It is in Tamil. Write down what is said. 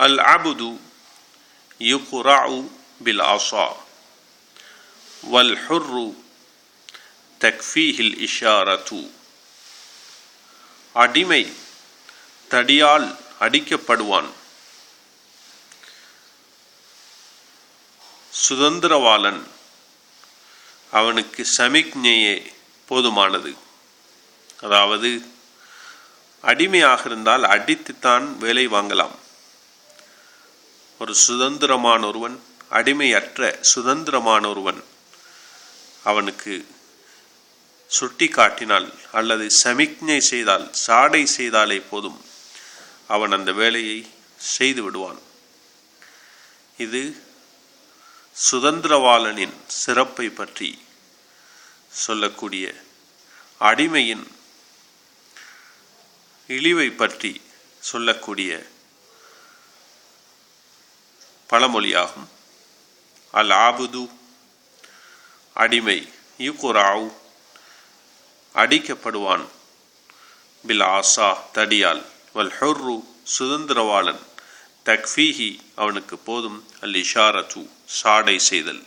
அல் அபுது யுக்ரஉ பில் அஸா வல் ஹுர்ரு தக்ஃபீஹில் இஷாரத்து. அடிமை தடியால் அடிக்கப்படுவான், சுதந்திரவாளன் அவனுக்கு சமிக்ஞையே போதுமானது. அதாவது அடிமையாக இருந்தால் அடித்துத்தான் வேலை வாங்கலாம். ஒரு சுதந்திரமான ஒருவன், அடிமையற்ற சுதந்திரமான ஒருவன் அவனுக்கு சுட்டி காட்டினால் அல்லது சமிக்ஞை செய்தால், சாடை செய்தாலே போதும், அவன் அந்த வேலையை செய்து விடுவான். இது சுதந்திரவாளனின் சிறப்பை பற்றி சொல்லக்கூடிய, அடிமையின் இழிவை பற்றி சொல்லக்கூடிய பழமொழியாகும். அல் ஆபுது அடிமை, யுக்ரஉ அடிக்கப்படுவான், பில் ஆசா தடியால், வல் ஹுர்ரு சுதந்திரவாளன், தக்ஃபீஹி அவனுக்கு போதும், அல் இஷாரத்து சாடை செய்தல்.